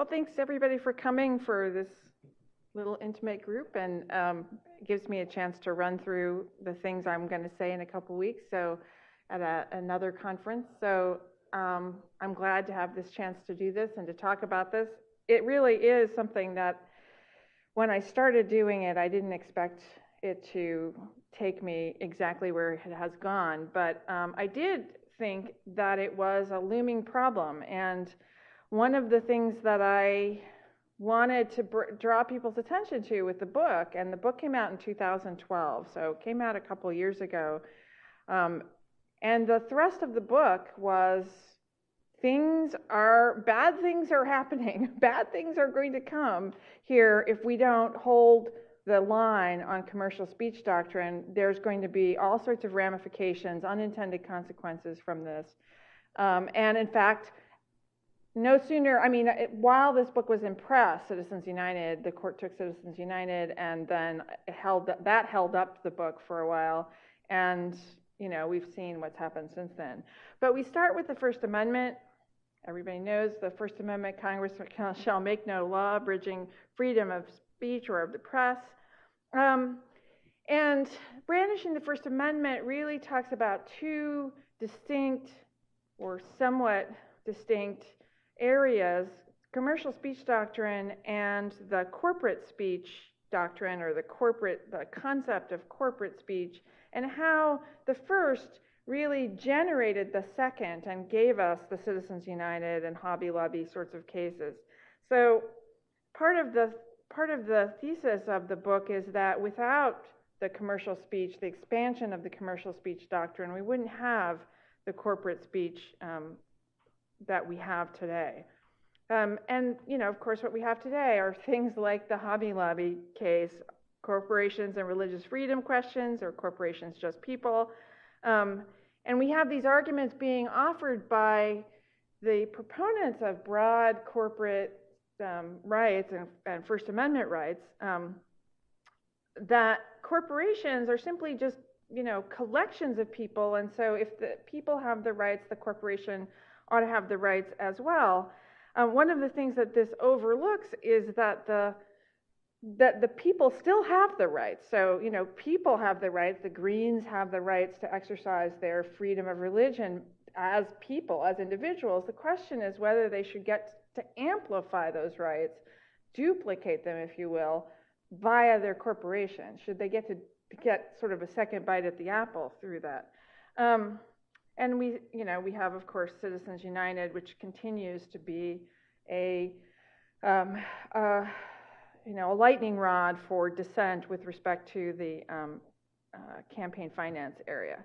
Well, thanks everybody for coming for this little intimate group, and it gives me a chance to run through the things I'm going to say in a couple weeks, so at another conference. So I'm glad to have this chance to do this and to talk about this. It really is something that when I started doing it, I didn't expect it to take me exactly where it has gone, but I did think that it was a looming problem. And one of the things that I wanted to draw people's attention to with the book, and the book came out in 2012, so it came out a couple years ago, and the thrust of the book was bad things are happening. Bad things are going to come here if we don't hold the line on commercial speech doctrine. There's going to be all sorts of ramifications, unintended consequences from this. And in fact, no sooner, while this book was in press, Citizens United, the court took Citizens United, and then held up the book for a while. And, we've seen what's happened since then. But we start with the First Amendment. Everybody knows the First Amendment: Congress shall make no law abridging freedom of speech or of the press. And brandishing the First Amendment really talks about two distinct or somewhat distinct areas: commercial speech doctrine and the corporate speech doctrine, or the concept of corporate speech, and how the first really generated the second and gave us the Citizens United and Hobby Lobby sorts of cases. So part of the thesis of the book is that without the commercial speech, the expansion of the commercial speech doctrine, we wouldn't have the corporate speech that we have today. And, of course, what we have today are things like the Hobby Lobby case, corporations and religious freedom questions, or corporations just people. And we have these arguments being offered by the proponents of broad corporate rights and First Amendment rights, that corporations are simply just, collections of people. And so if the people have the rights, the corporation ought to have the rights as well. One of the things that this overlooks is that the people still have the rights. So, people have the rights. The Greens have the rights to exercise their freedom of religion as people, as individuals. The question is whether they should get to amplify those rights, duplicate them, if you will, via their corporation. Should they get to get sort of a second bite at the apple through that? And we have, of course, Citizens United, which continues to be a lightning rod for dissent with respect to the campaign finance area.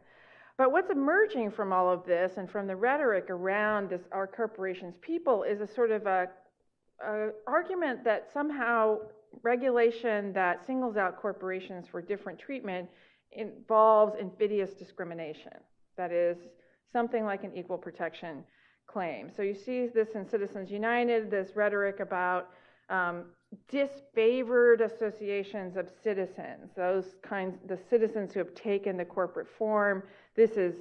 But what's emerging from all of this and from the rhetoric around this, our corporations people, is a sort of a argument that somehow regulation that singles out corporations for different treatment involves invidious discrimination. That is something like an equal protection claim. So you see this in Citizens United, this rhetoric about disfavored associations of citizens, the citizens who have taken the corporate form. This is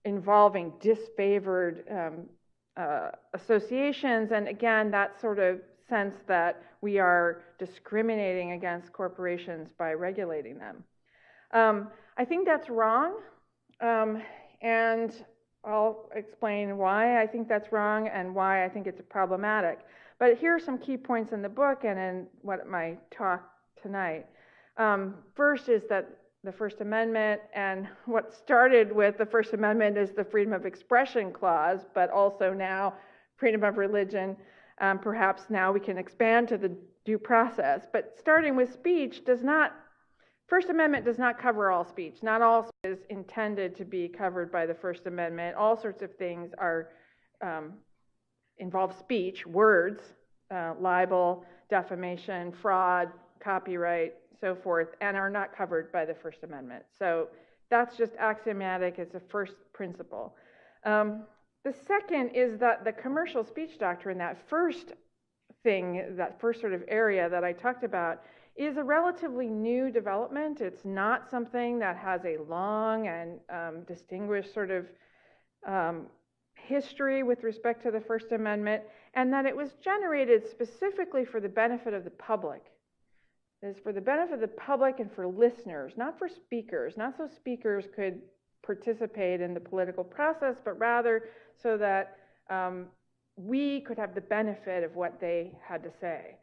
involving disfavored associations, and again, that sort of sense that we are discriminating against corporations by regulating them. I think that's wrong, and I'll explain why I think that's wrong and why I think it's problematic. But here are some key points in the book and in my talk tonight. First is that the First Amendment, and what started with the First Amendment is the freedom of expression clause, but also now freedom of religion. Perhaps now we can expand to the due process. But starting with speech, First Amendment does not cover all speech. Not all speech is intended to be covered by the First Amendment. All sorts of things involve speech, words, libel, defamation, fraud, copyright, so forth, and are not covered by the First Amendment. So that's just axiomatic. It's a first principle. The second is that the commercial speech doctrine, that first sort of area that I talked about, is a relatively new development. It's not something that has a long and distinguished sort of history with respect to the First Amendment, and that it was generated specifically for the benefit of the public. It is for the benefit of the public and for listeners, not for speakers, not so speakers could participate in the political process, but rather so that we could have the benefit of what they had to say.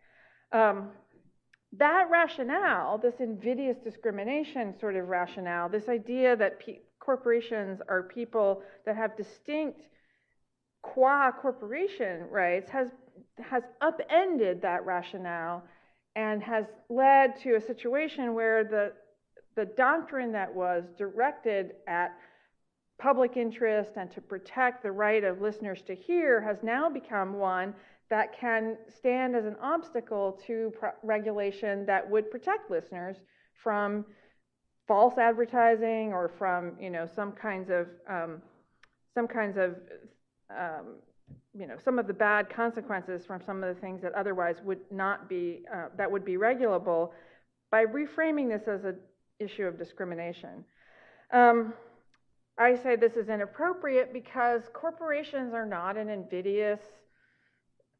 That rationale, this invidious discrimination sort of rationale, this idea that corporations are people that have distinct qua corporation rights has upended that rationale and has led to a situation where the doctrine that was directed at public interest and to protect the right of listeners to hear has now become one that can stand as an obstacle to regulation that would protect listeners from false advertising or from, some of the bad consequences from some of the things that otherwise would not be, that would be regulable, by reframing this as an issue of discrimination. I say this is inappropriate because corporations are not an invidious,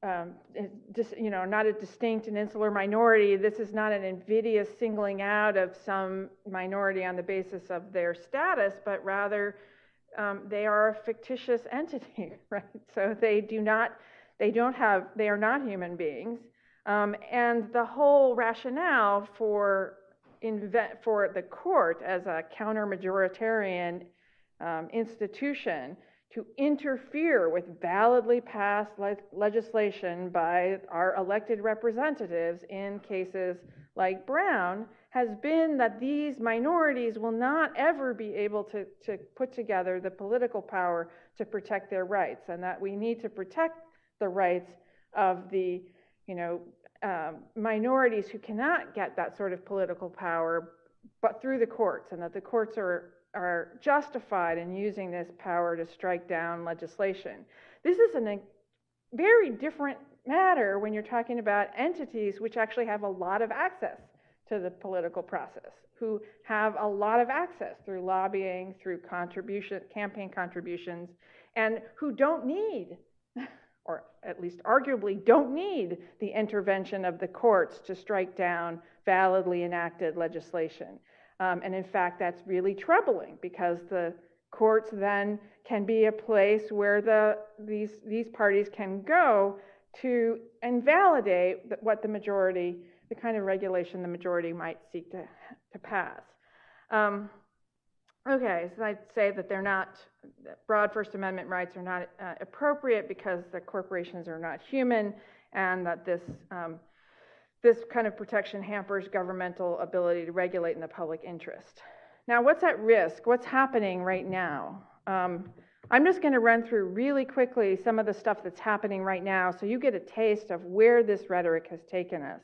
not a distinct and insular minority. This is not an invidious singling out of some minority on the basis of their status, but rather they are a fictitious entity, right? So they are not human beings. And the whole rationale for the court as a counter-majoritarian institution to interfere with validly passed legislation by our elected representatives in cases like Brown has been that these minorities will not ever be able to put together the political power to protect their rights, and that we need to protect the rights of the minorities who cannot get that sort of political power but through the courts, and that the courts are justified in using this power to strike down legislation. This is a very different matter when you're talking about entities which actually have a lot of access to the political process, who have a lot of access through lobbying, through campaign contributions, and who don't need, or at least arguably don't need, the intervention of the courts to strike down validly enacted legislation. And in fact, that's really troubling because the courts then can be a place where these parties can go to invalidate what the majority, the kind of regulation the majority might seek to pass. Okay, so I'd say that broad First Amendment rights are not appropriate because the corporations are not human, and that this kind of protection hampers governmental ability to regulate in the public interest. Now, what's at risk? What's happening right now? I'm just going to run through really quickly some of the stuff that's happening right now so you get a taste of where this rhetoric has taken us.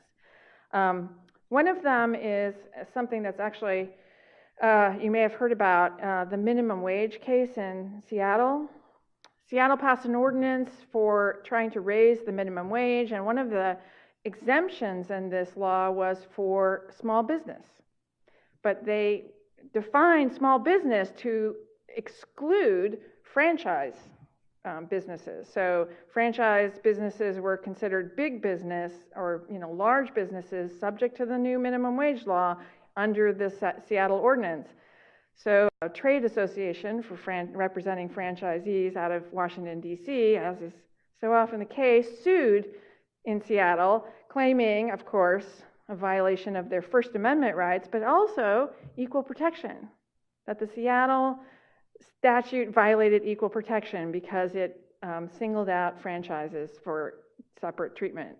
One of them is something that's actually, you may have heard about, the minimum wage case in Seattle. Seattle passed an ordinance for trying to raise the minimum wage, and one of the exemptions in this law was for small business. But they defined small business to exclude franchise businesses. So franchise businesses were considered big business or large businesses subject to the new minimum wage law under the Seattle ordinance. So a trade association for representing franchisees out of Washington, D.C., as is so often the case, sued in Seattle, claiming, of course, a violation of their First Amendment rights, but also equal protection, that the Seattle statute violated equal protection because it singled out franchises for separate treatment.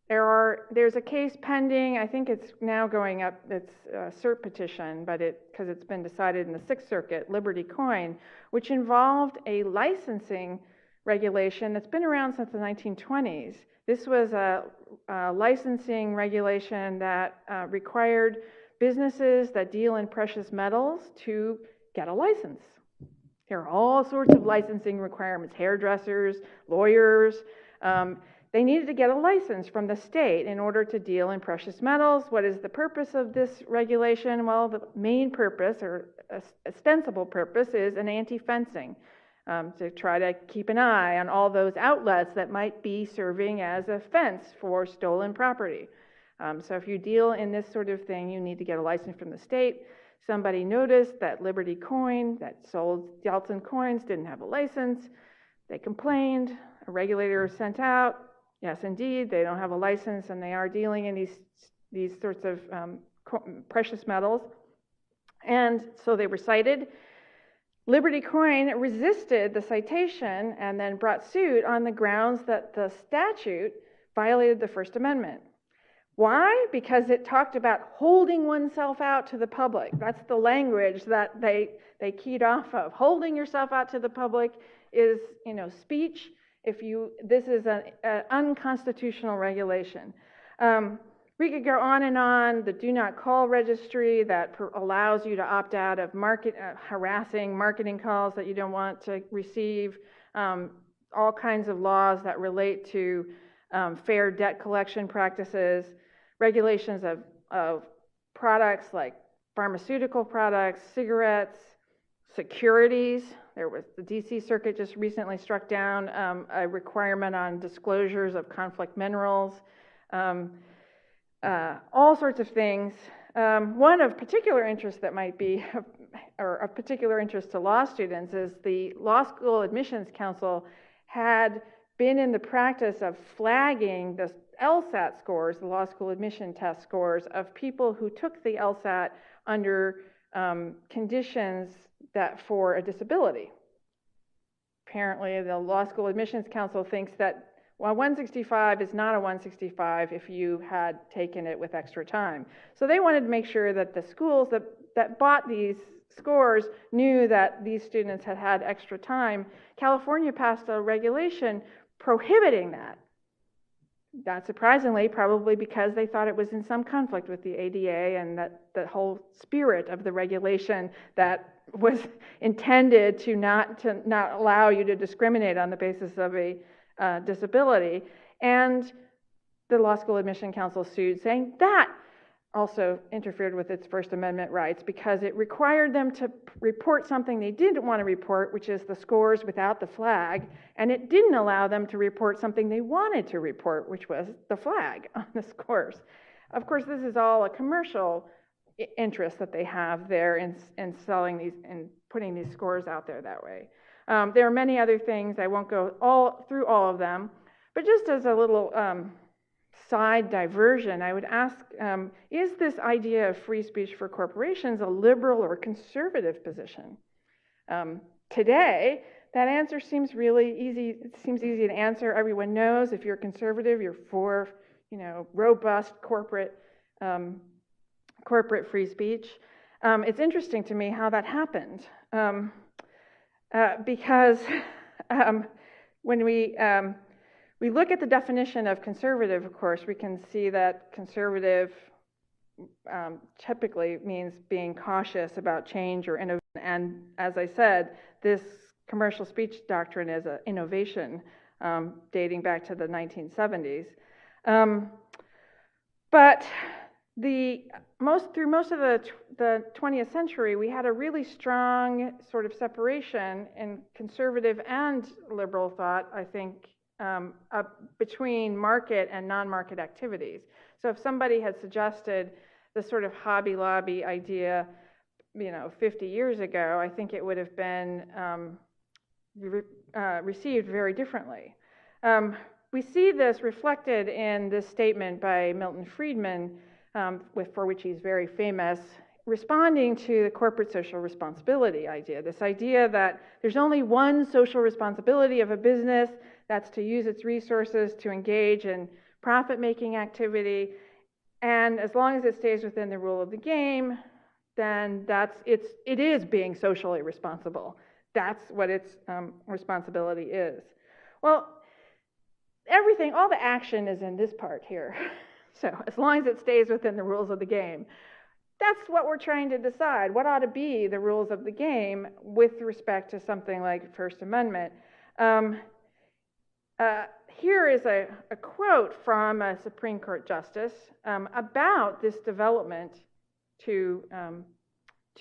There's a case pending, I think it's now going up, it's a cert petition, but because it's been decided in the Sixth Circuit, Liberty Coin, which involved a licensing regulation that's been around since the 1920s. This was a licensing regulation that required businesses that deal in precious metals to get a license. There are all sorts of licensing requirements, hairdressers, lawyers. They needed to get a license from the state in order to deal in precious metals. What is the purpose of this regulation? Well, the main purpose, or ostensible purpose, is an anti-fencing to try to keep an eye on all those outlets that might be serving as a fence for stolen property. So if you deal in this sort of thing, you need to get a license from the state. Somebody noticed that Liberty Coin that sold Delton coins didn't have a license. They complained. A regulator was sent out. Yes, indeed, they don't have a license, and they are dealing in these sorts of precious metals. And so they were cited. Liberty Coin resisted the citation and then brought suit on the grounds that the statute violated the First Amendment. Why? Because it talked about holding oneself out to the public. That's the language that they keyed off of. Holding yourself out to the public is, speech. This is an unconstitutional regulation. We could go on and on. The do not call registry that allows you to opt out of harassing marketing calls that you don't want to receive. All kinds of laws that relate to fair debt collection practices. Regulations of products like pharmaceutical products, cigarettes, securities. The DC Circuit just recently struck down a requirement on disclosures of conflict minerals. All sorts of things. One of particular interest that might be, or of particular interest to law students, is the Law School Admissions Council had been in the practice of flagging the LSAT scores, the Law School Admission Test scores, of people who took the LSAT under conditions that for a disability. Apparently, the Law School Admissions Council thinks that 165 is not a 165 if you had taken it with extra time. So they wanted to make sure that the schools that bought these scores knew that these students had had extra time. California passed a regulation prohibiting that. Not surprisingly, probably because they thought it was in some conflict with the ADA and that the whole spirit of the regulation that was intended to not allow you to discriminate on the basis of a disability. And the Law School Admission Council sued, saying that also interfered with its First Amendment rights because it required them to report something they didn't want to report, which is the scores without the flag, and it didn't allow them to report something they wanted to report, which was the flag on the scores. Of course, this is all a commercial interest that they have there in selling these and putting these scores out there that way. There are many other things. I won't go through all of them, but just as a little side diversion, I would ask, is this idea of free speech for corporations a liberal or conservative position? Today, that answer seems really easy. It seems easy to answer. Everyone knows if you're conservative, you're for, robust corporate free speech. It's interesting to me how that happened, because when we look at the definition of conservative, of course, we can see that conservative typically means being cautious about change or innovation. And as I said, this commercial speech doctrine is an innovation dating back to the 1970s. But through most of the 20th century, we had a really strong sort of separation in conservative and liberal thought, I think, between market and non-market activities. So if somebody had suggested the sort of Hobby Lobby idea, 50 years ago, I think it would have been received very differently. We see this reflected in this statement by Milton Friedman, for which he's very famous, responding to the corporate social responsibility idea, this idea that there's only one social responsibility of a business, that's to use its resources to engage in profit-making activity, and as long as it stays within the rule of the game, then it is being socially responsible. That's what its responsibility is. Well, all the action is in this part here. So as long as it stays within the rules of the game, that's what we're trying to decide. What ought to be the rules of the game with respect to something like First Amendment? Here is a quote from a Supreme Court justice about this development to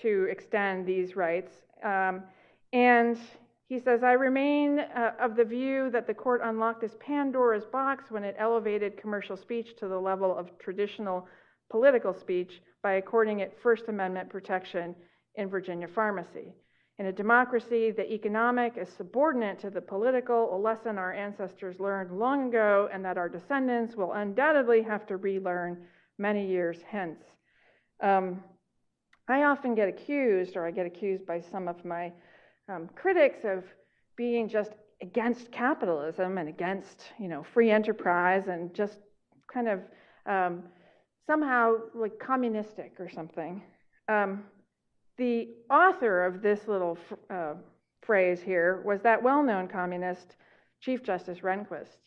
extend these rights. And He says, I remain of the view that the court unlocked this Pandora's box when it elevated commercial speech to the level of traditional political speech by according it First Amendment protection in Virginia pharmacy. In a democracy, the economic is subordinate to the political, a lesson our ancestors learned long ago and that our descendants will undoubtedly have to relearn many years hence. I often get accused, or I get accused by some of my critics of being just against capitalism and against, free enterprise and just kind of somehow like communistic or something. The author of this little phrase here was that well-known communist, Chief Justice Rehnquist.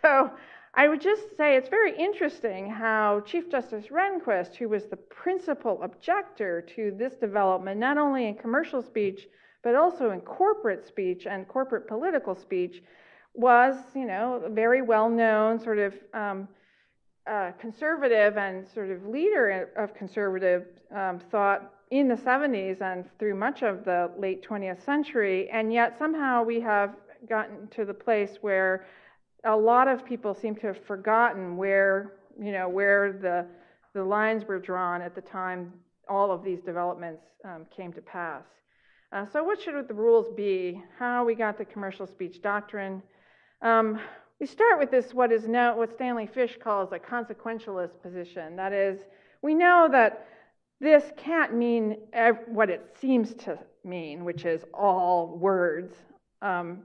So I would just say it's very interesting how Chief Justice Rehnquist, who was the principal objector to this development, not only in commercial speech, but also in corporate speech and corporate political speech, was, a very well-known sort of conservative and sort of leader of conservative thought in the 70s and through much of the late 20th century, and yet somehow we have gotten to the place where a lot of people seem to have forgotten where the lines were drawn at the time all of these developments came to pass. So what should the rules be? How we got the commercial speech doctrine? We start with this, what Stanley Fish calls a consequentialist position. That is, we know that this can't mean what it seems to mean, which is all words.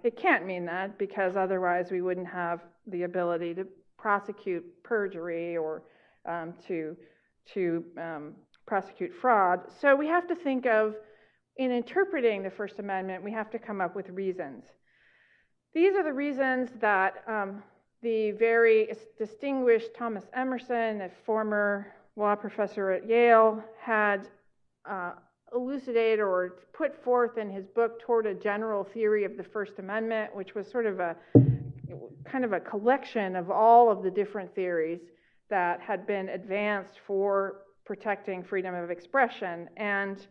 It can't mean that, because otherwise we wouldn't have the ability to prosecute perjury or to prosecute fraud. So we have to think of, in interpreting the First Amendment, we have to come up with reasons. These are the reasons that the very distinguished Thomas Emerson, a former law professor at Yale, had elucidated or put forth in his book Toward a General Theory of the First Amendment, which was sort of a collection of all of the different theories that had been advanced for protecting freedom of expression. And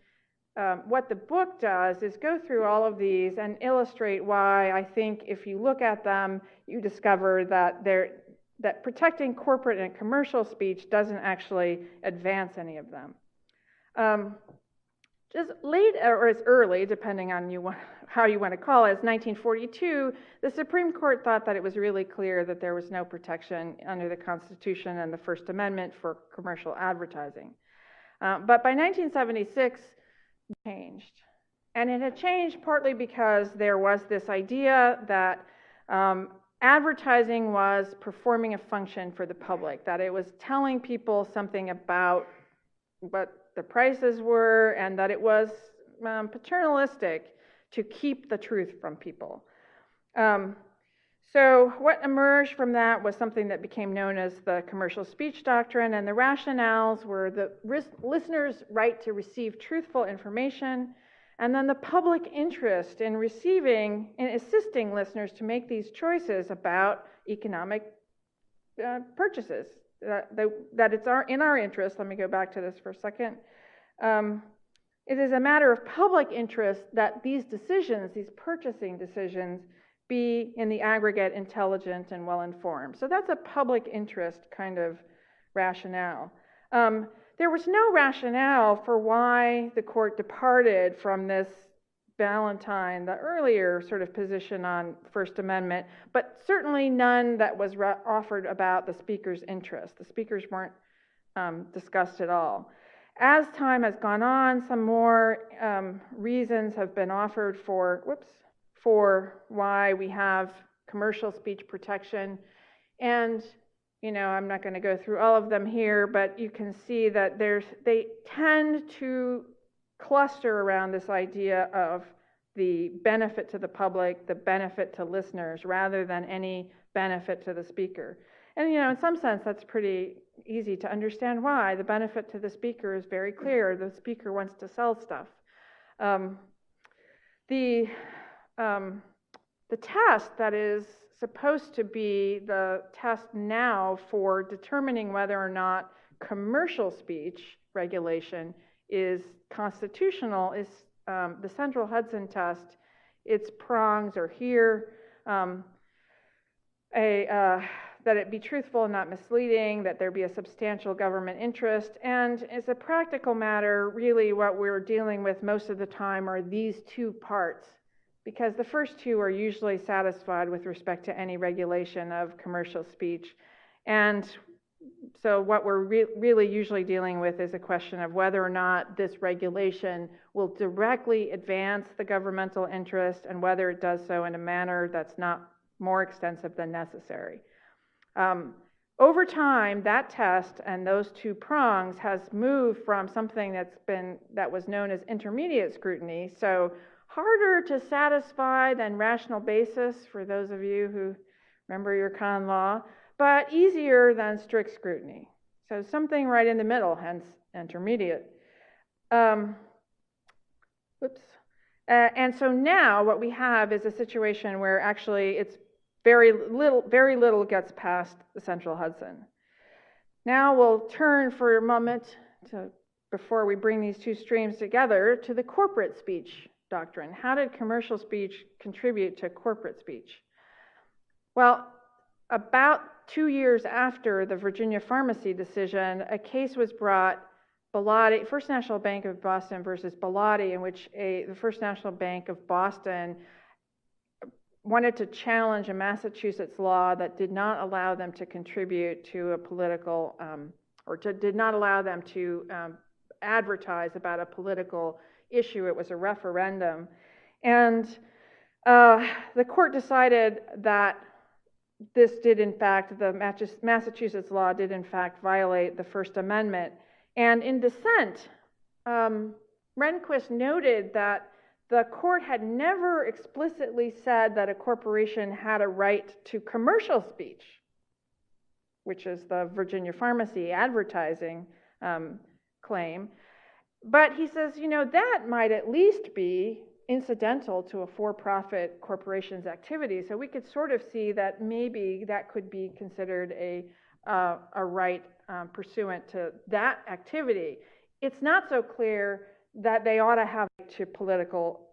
what the book does is go through all of these and illustrate why I think if you look at them, you discover that protecting corporate and commercial speech doesn't actually advance any of them. Just late or as early, depending on how you want to call it, as 1942, the Supreme Court thought that it was really clear that there was no protection under the Constitution and the First Amendment for commercial advertising. But by 1976, it changed. And it had changed partly because there was this idea that advertising was performing a function for the public, that it was telling people something about what the prices were, and that it was paternalistic to keep the truth from people. So what emerged from that was something that became known as the commercial speech doctrine, and the rationales were the listener's right to receive truthful information, and then the public interest in assisting listeners to make these choices about economic purchases. That it's in our interest. Let me go back to this for a second. It is a matter of public interest that these decisions, these purchasing decisions, be in the aggregate intelligent and well-informed. So that's a public interest kind of rationale. There was no rationale for why the court departed from this Valentine, the earlier sort of position on First Amendment, but certainly none that was offered about the speaker's interest. The speakers weren't discussed at all. As time has gone on, some more reasons have been offered for why we have commercial speech protection. And, I'm not going to go through all of them here, but you can see that they tend to cluster around this idea of the benefit to the public, the benefit to listeners, rather than any benefit to the speaker. And, in some sense, that's pretty easy to understand why. The benefit to the speaker is very clear. The speaker wants to sell stuff. The test that is supposed to be the test now for determining whether or not commercial speech regulation is constitutional is the Central Hudson test. its prongs are here. That it be truthful and not misleading, that there be a substantial government interest, and as a practical matter, really what we're dealing with most of the time are these two parts, because the first two are usually satisfied with respect to any regulation of commercial speech. And so what we're really usually dealing with is a question of whether or not this regulation will directly advance the governmental interest and whether it does so in a manner that's not more extensive than necessary. Over time, that test and those two prongs has moved from something that was known as intermediate scrutiny, so harder to satisfy than rational basis for those of you who remember your con law, but easier than strict scrutiny. So something right in the middle, hence intermediate. And so now what we have is a situation where actually it's very little gets past the Central Hudson. Now we'll turn for a moment before we bring these two streams together to the corporate speech doctrine. How did commercial speech contribute to corporate speech? Well, about 2 years after the Virginia pharmacy decision, a case was brought, Bellotti, First National Bank of Boston versus Bellotti, in which the First National Bank of Boston wanted to challenge a Massachusetts law that did not allow them to contribute to a political, did not allow them to advertise about a political issue. It was a referendum. And the court decided that this did, in fact, the Massachusetts law did, in fact, violate the First Amendment. And in dissent, Rehnquist noted that the court had never explicitly said that a corporation had a right to commercial speech, which is the Virginia pharmacy advertising claim. But he says, that might at least be incidental to a for-profit corporation's activity. So we could sort of see that maybe that could be considered a right pursuant to that activity. It's not so clear that they ought to have to political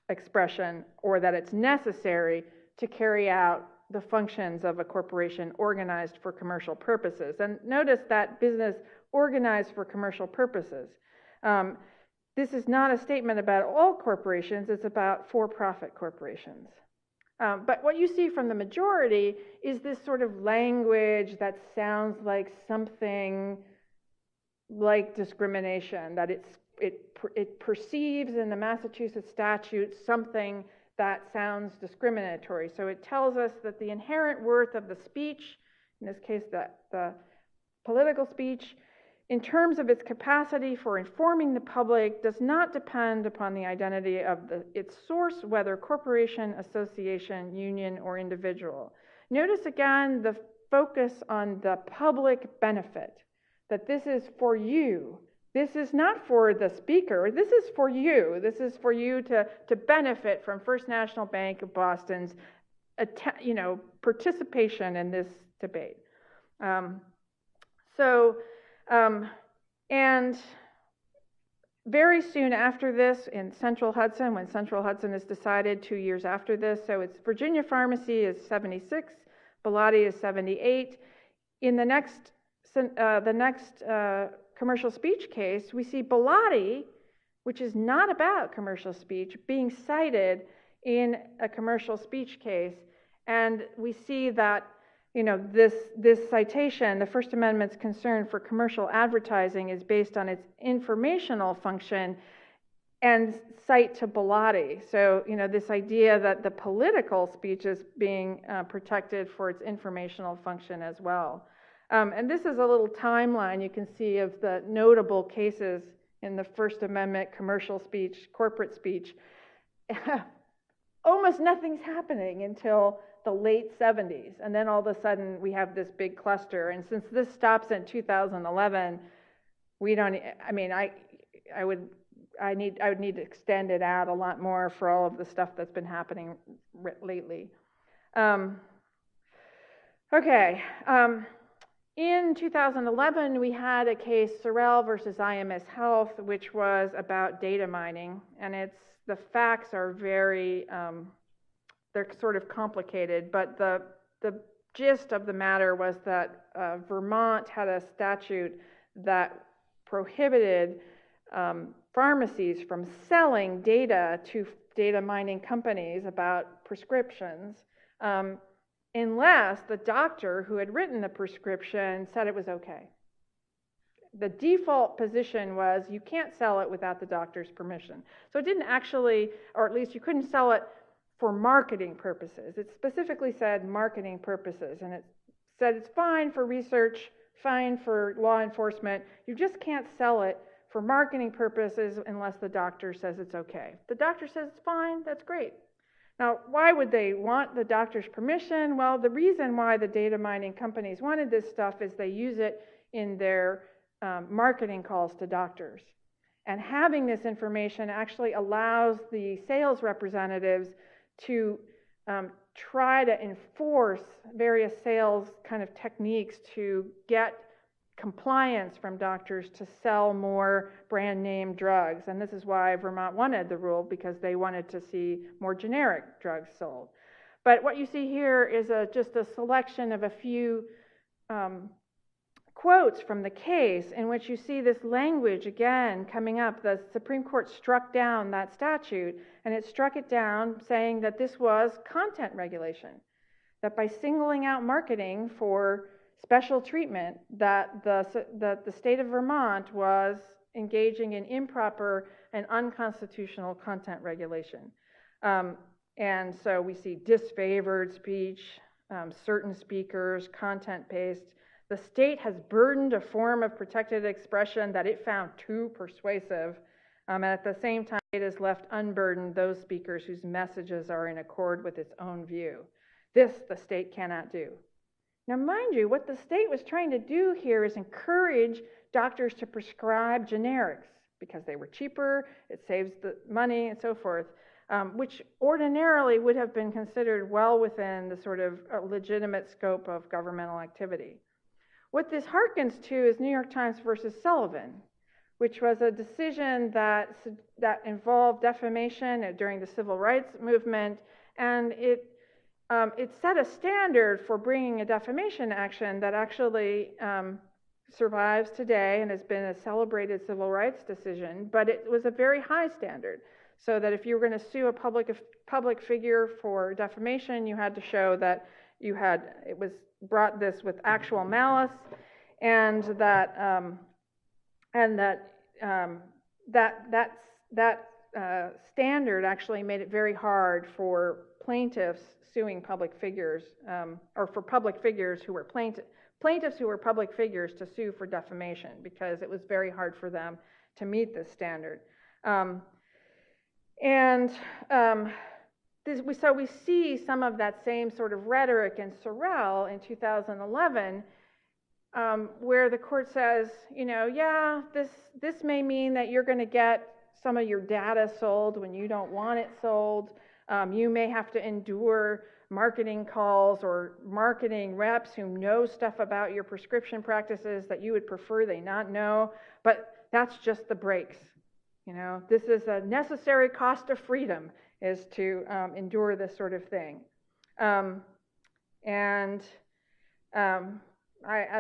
expression, or that it's necessary to carry out the functions of a corporation organized for commercial purposes. And notice that business organized for commercial purposes. This is not a statement about all corporations, it's about for-profit corporations. But what you see from the majority is this sort of language that sounds like something like discrimination, that it perceives in the Massachusetts statute something that sounds discriminatory. So it tells us that the inherent worth of the speech, in this case the political speech, in terms of its capacity for informing the public, does not depend upon the identity of its source, whether corporation, association, union, or individual. Notice again the focus on the public benefit, that this is for you. This is not for the speaker. This is for you. This is for you to benefit from First National Bank of Boston's participation in this debate. And very soon after this, in Central Hudson, when Central Hudson is decided 2 years after this, so it's Virginia Pharmacy is 76, Bellotti is 78. In the next commercial speech case, we see Bellotti, which is not about commercial speech, being cited in a commercial speech case, and we see that this citation, the First Amendment's concern for commercial advertising, is based on its informational function and cite to Bellotti. So this idea that the political speech is being protected for its informational function as well. And this is a little timeline you can see of the notable cases in the First Amendment commercial speech, corporate speech. Almost nothing's happening until the late 70s, and then all of a sudden we have this big cluster. And since this stops in 2011, I would need to extend it out a lot more for all of the stuff that's been happening lately. In 2011, we had a case, Sorrell versus IMS Health, which was about data mining, and it's the facts are very, they're sort of complicated, but the gist of the matter was that Vermont had a statute that prohibited pharmacies from selling data to data mining companies about prescriptions unless the doctor who had written the prescription said it was okay. The default position was you can't sell it without the doctor's permission. So it didn't actually, or at least you couldn't sell it for marketing purposes. It specifically said marketing purposes, and it said it's fine for research, fine for law enforcement. You just can't sell it for marketing purposes unless the doctor says it's okay. If the doctor says it's fine, that's great. Now, why would they want the doctor's permission? Well, the reason why the data mining companies wanted this stuff is they use it in their marketing calls to doctors. And having this information actually allows the sales representatives to try to enforce various sales kind of techniques to get compliance from doctors to sell more brand name drugs. And this is why Vermont wanted the rule, because they wanted to see more generic drugs sold. But what you see here is just a selection of a few quotes from the case in which you see this language again coming up. The Supreme Court struck down that statute, and it struck it down saying that this was content regulation, that by singling out marketing for special treatment, that the state of Vermont was engaging in improper and unconstitutional content regulation. And so we see disfavored speech, certain speakers, content-based. The state has burdened a form of protected expression that it found too persuasive, and at the same time it has left unburdened those speakers whose messages are in accord with its own view. This the state cannot do. Now mind you, what the state was trying to do here is encourage doctors to prescribe generics because they were cheaper, it saves the money and so forth, which ordinarily would have been considered well within the sort of legitimate scope of governmental activity. What this harkens to is New York Times versus Sullivan, which was a decision that involved defamation during the civil rights movement, and it set a standard for bringing a defamation action that actually survives today and has been a celebrated civil rights decision, but it was a very high standard, so that if you were going to sue a public figure for defamation, you had to show that it was brought this with actual malice, and that standard actually made it very hard for plaintiffs suing public figures, or for public figures who were plaintiffs who were public figures to sue for defamation, because it was very hard for them to meet this standard. So we see some of that same sort of rhetoric in Sorrell in 2011, where the court says, yeah, this may mean that you're going to get some of your data sold when you don't want it sold. You may have to endure marketing calls or marketing reps who know stuff about your prescription practices that you would prefer they not know, but that's just the breaks. This is a necessary cost of freedom, is to endure this sort of thing. As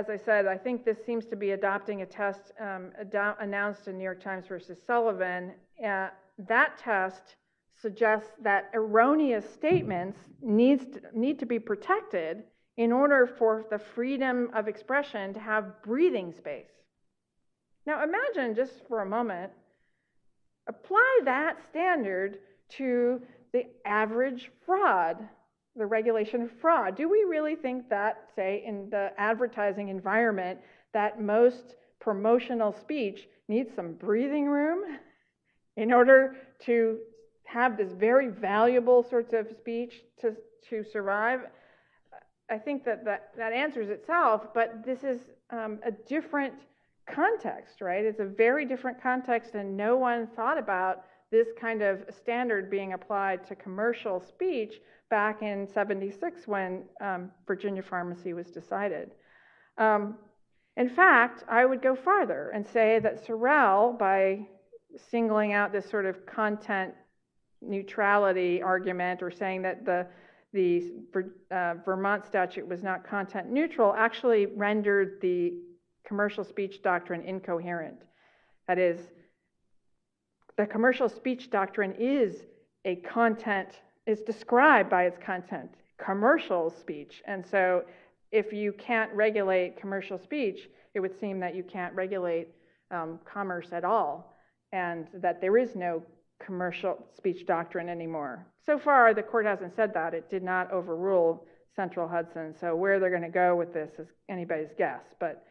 I said, I think this seems to be adopting a test announced in New York Times versus Sullivan. That test suggests that erroneous statements need to be protected in order for the freedom of expression to have breathing space. Now imagine just for a moment, apply that standard to the average fraud, the regulation of fraud. Do we really think that, say, in the advertising environment, that most promotional speech needs some breathing room in order to have this very valuable sorts of speech to survive? I think that answers itself, but this is a different context, right? It's a very different context, and no one thought about this kind of standard being applied to commercial speech back in '76 when Virginia pharmacy was decided. In fact, I would go farther and say that Sorrell, by singling out this sort of content neutrality argument, or saying that the Vermont statute was not content neutral, actually rendered the commercial speech doctrine incoherent. That is, the commercial speech doctrine is described by its content, commercial speech. And so if you can't regulate commercial speech, it would seem that you can't regulate commerce at all, and that there is no commercial speech doctrine anymore. So far, the court hasn't said that. It did not overrule Central Hudson, so where they're going to go with this is anybody's guess. But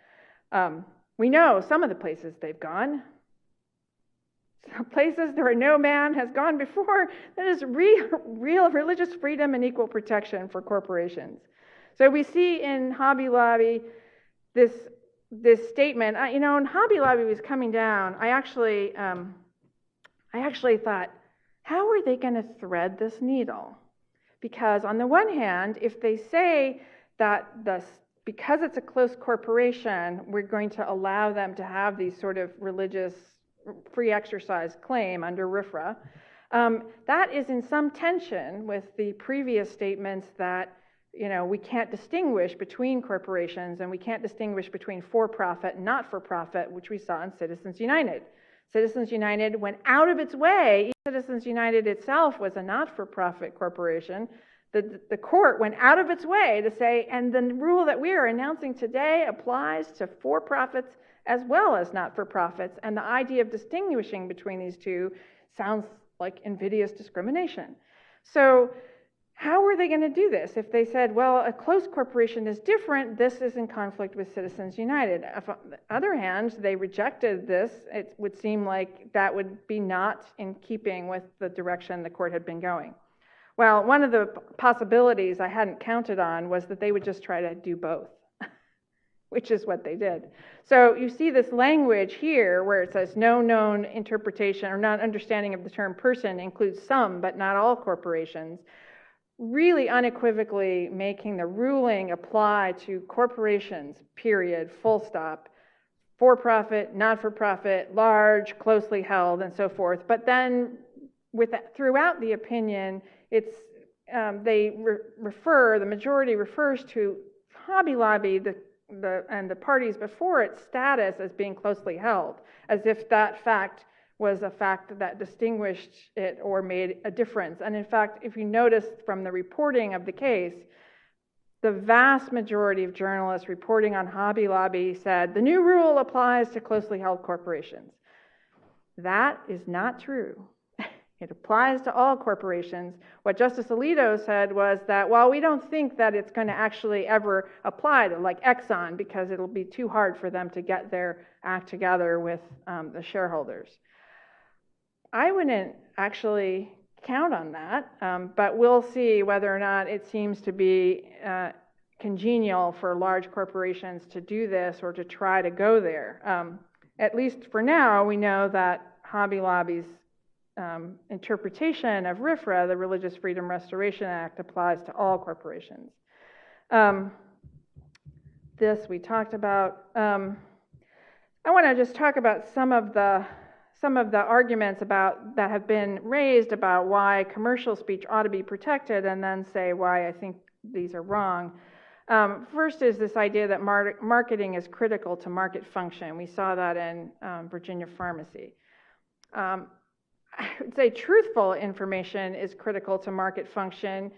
we know some of the places they've gone. Some places where no man has gone before, that is real religious freedom and equal protection for corporations. So we see in Hobby Lobby this statement. When Hobby Lobby was coming down, I actually thought, how are they going to thread this needle? Because on the one hand, if they say that because it's a close corporation, we're going to allow them to have these sort of religious free exercise claim under RFRA, that is in some tension with the previous statements that we can't distinguish between corporations, and we can't distinguish between for-profit and not-for-profit, which we saw in Citizens United. Citizens United went out of its way. Citizens United itself was a not-for-profit corporation. The court went out of its way to say, and the rule that we are announcing today applies to for-profits as well as not-for-profits, and the idea of distinguishing between these two sounds like invidious discrimination. So how are they going to do this? If they said, well, a close corporation is different, this is in conflict with Citizens United. If, on the other hand, they rejected this, it would seem like that would be not in keeping with the direction the court had been going. Well, one of the possibilities I hadn't counted on was that they would just try to do both, which is what they did. So you see this language here where it says no known interpretation or not understanding of the term person includes some but not all corporations, really unequivocally making the ruling apply to corporations, period, full stop, for-profit, not-for-profit, large, closely held, and so forth. But then throughout the opinion, the majority refers to Hobby Lobby, and the parties before its status as being closely held, as if that fact was a fact that distinguished it or made a difference. And in fact, if you notice from the reporting of the case, the vast majority of journalists reporting on Hobby Lobby said the new rule applies to closely held corporations. That is not true. It applies to all corporations. What Justice Alito said was that, well, we don't think that it's going to actually ever apply to like Exxon because it'll be too hard for them to get their act together with the shareholders. I wouldn't actually count on that, but we'll see whether or not it seems to be congenial for large corporations to do this or to try to go there. At least for now, we know that Hobby Lobby's interpretation of RFRA, the Religious Freedom Restoration Act, applies to all corporations. This we talked about. I want to just talk about some of the arguments that have been raised about why commercial speech ought to be protected, and then say why I think these are wrong. First is this idea that marketing is critical to market function. We saw that in Virginia Pharmacy. I would say truthful information is critical to market function.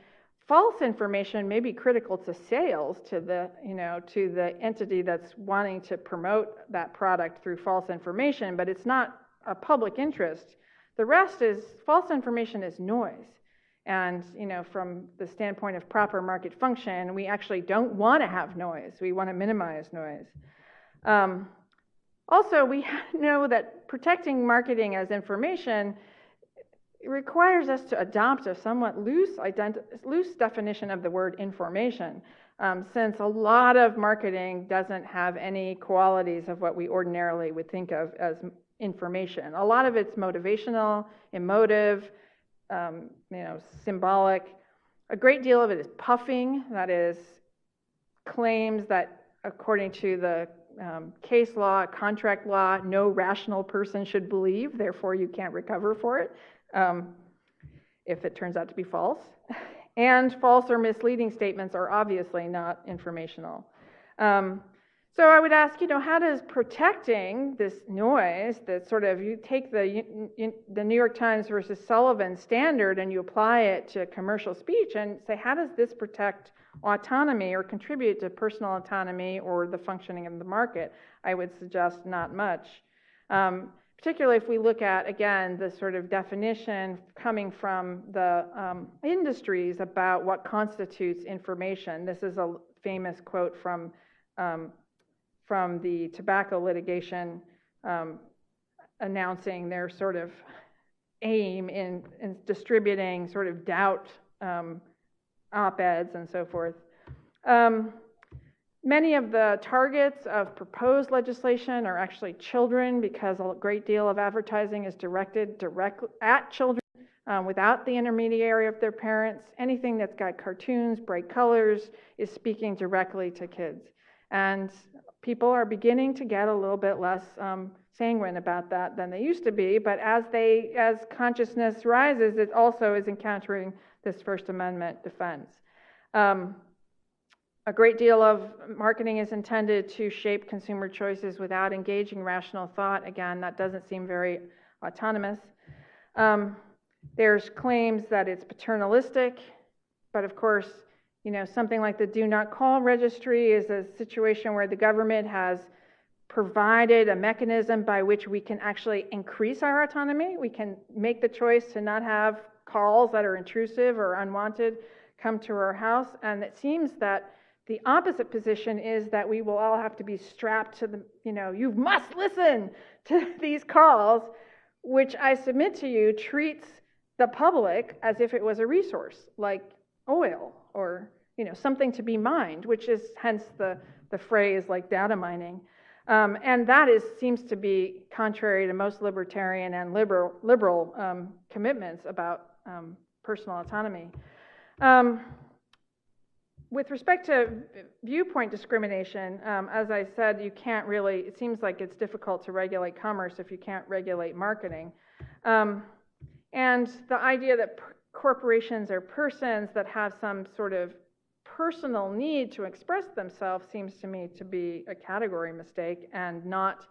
False information may be critical to sales, to the entity that's wanting to promote that product through false information, but it's not a public interest. The rest is false information is noise. And from the standpoint of proper market function, we actually don't want to have noise. We want to minimize noise. Also, we know that protecting marketing as information requires us to adopt a somewhat loose definition of the word information, since a lot of marketing doesn't have any qualities of what we ordinarily would think of as information. A lot of it's motivational, emotive, symbolic. A great deal of it is puffing, that is, claims that according to the case law, contract law, no rational person should believe, therefore you can't recover for it. if it turns out to be false. And false or misleading statements are obviously not informational. So I would ask, how does protecting this noise, that sort of, you take the New York Times versus Sullivan standard and you apply it to commercial speech and say, how does this protect autonomy or contribute to personal autonomy or the functioning of the market? I would suggest not much. Particularly if we look at, again, the sort of definition coming from the industries about what constitutes information. This is a famous quote from the tobacco litigation, announcing their sort of aim in distributing sort of doubt op-eds and so forth. Many of the targets of proposed legislation are actually children, because a great deal of advertising is directed at children without the intermediary of their parents. Anything that's got cartoons, bright colors, is speaking directly to kids. And people are beginning to get a little bit less sanguine about that than they used to be, but as consciousness rises, it also is encountering this First Amendment defense. A great deal of marketing is intended to shape consumer choices without engaging rational thought. Again, that doesn't seem very autonomous. There's claims that it's paternalistic, but of course, something like the Do Not Call registry is a situation where the government has provided a mechanism by which we can actually increase our autonomy. We can make the choice to not have calls that are intrusive or unwanted come to our house, and it seems that the opposite position is that we will all have to be strapped to the, you must listen to these calls, which I submit to you treats the public as if it was a resource, like oil or, something to be mined, which is hence the phrase like data mining. And that seems to be contrary to most libertarian and liberal commitments about personal autonomy. With respect to viewpoint discrimination, as I said, it seems like it's difficult to regulate commerce if you can't regulate marketing. And the idea that corporations are persons that have some sort of personal need to express themselves seems to me to be a category mistake and not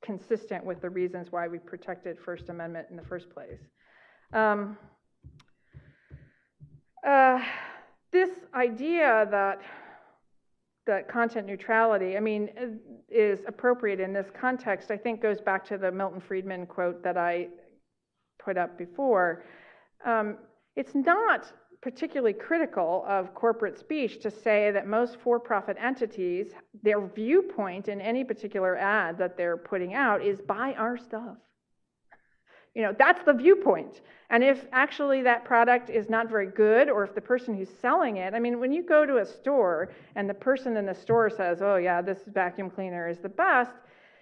consistent with the reasons why we protected First Amendment in the first place. This idea that content neutrality, is appropriate in this context, I think goes back to the Milton Friedman quote that I put up before. It's not particularly critical of corporate speech to say that most for-profit entities, their viewpoint in any particular ad that they're putting out is buy our stuff. That's the viewpoint. And if actually that product is not very good, or if the person who's selling it, when you go to a store and the person in the store says, oh yeah, this vacuum cleaner is the best,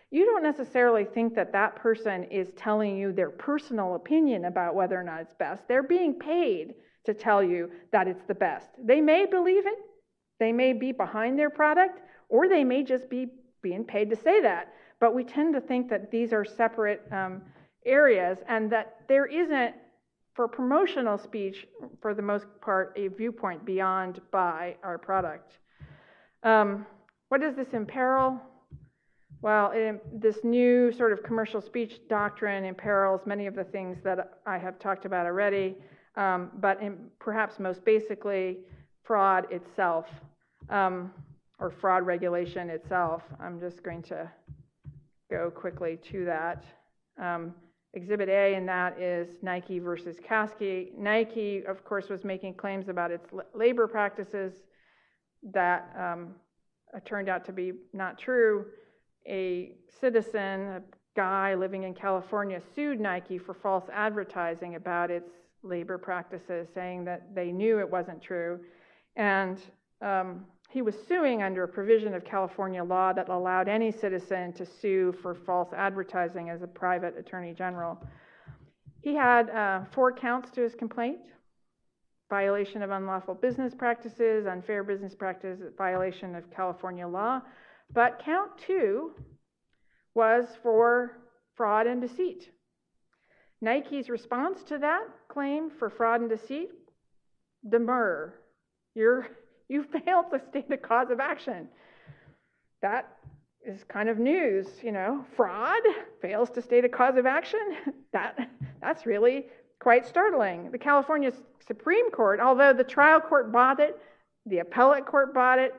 you don't necessarily think that that person is telling you their personal opinion about whether or not it's best. They're being paid to tell you that it's the best. They may believe it, they may be behind their product, or they may just be being paid to say that. But we tend to think that these are separate areas, and that there isn't, for promotional speech, for the most part, a viewpoint beyond buy our product. What does this imperil? Well, this new sort of commercial speech doctrine imperils many of the things that I have talked about already, but perhaps most basically, fraud itself, or fraud regulation itself. I'm just going to go quickly to that. Exhibit A in that is Nike versus Kasky. Nike, of course, was making claims about its labor practices that turned out to be not true. A citizen, a guy living in California, sued Nike for false advertising about its labor practices, saying that they knew it wasn't true. And he was suing under a provision of California law that allowed any citizen to sue for false advertising as a private attorney general. He had 4 counts to his complaint: violation of unlawful business practices, unfair business practice, violation of California law. But count 2 was for fraud and deceit. Nike's response to that claim for fraud and deceit? Demur. You failed to state a cause of action. That is kind of news, fraud, fails to state a cause of action. That's really quite startling. The California Supreme Court, although the trial court bought it, the appellate court bought it,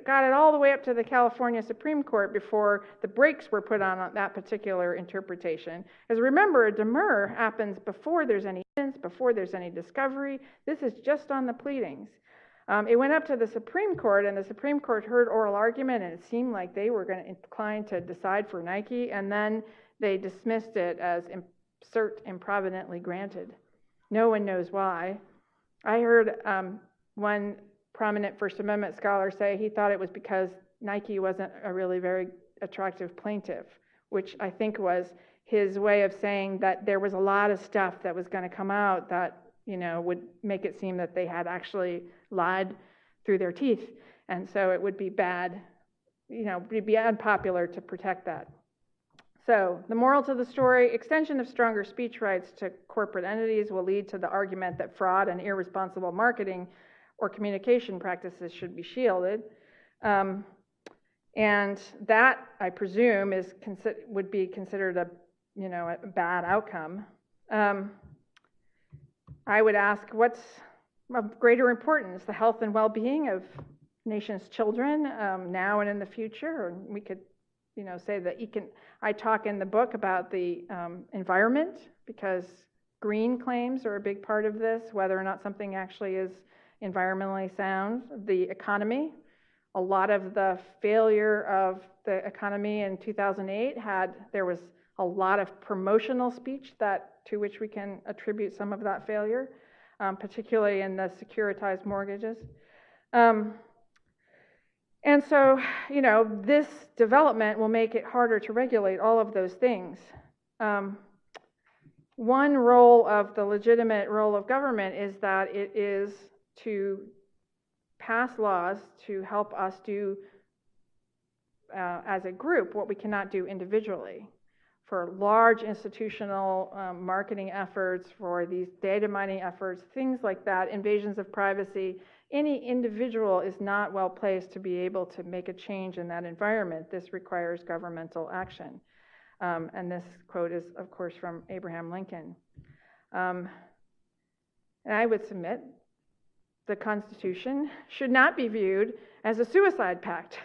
got it all the way up to the California Supreme Court before the brakes were put on that particular interpretation. As remember, a demur happens before there's any evidence, before there's any discovery. This is just on the pleadings. It went up to the Supreme Court, and the Supreme Court heard oral argument, and it seemed like they were going to incline to decide for Nike, and then they dismissed it as cert improvidently granted. No one knows why. I heard one prominent First Amendment scholar say he thought it was because Nike wasn't a really very attractive plaintiff, which I think was his way of saying that there was a lot of stuff that was going to come out that would make it seem that they had actually lied through their teeth. And so it would be bad, it'd be unpopular to protect that. So the moral to the story, extension of stronger speech rights to corporate entities will lead to the argument that fraud and irresponsible marketing or communication practices should be shielded. And that, I presume, would be considered a bad outcome. I would ask, what's of greater importance, the health and well-being of nation's children now and in the future? Or we could, say that I talk in the book about the environment, because green claims are a big part of this, whether or not something actually is environmentally sound. The economy, a lot of the failure of the economy in 2008 there was a lot of promotional speech to which we can attribute some of that failure, particularly in the securitized mortgages. And so, this development will make it harder to regulate all of those things. One role of the legitimate role of government is that it is to pass laws to help us do, as a group, what we cannot do individually. For large institutional marketing efforts, for these data mining efforts, things like that, invasions of privacy, any individual is not well placed to be able to make a change in that environment. This requires governmental action. And this quote is, of course, from Abraham Lincoln. And I would submit the Constitution should not be viewed as a suicide pact.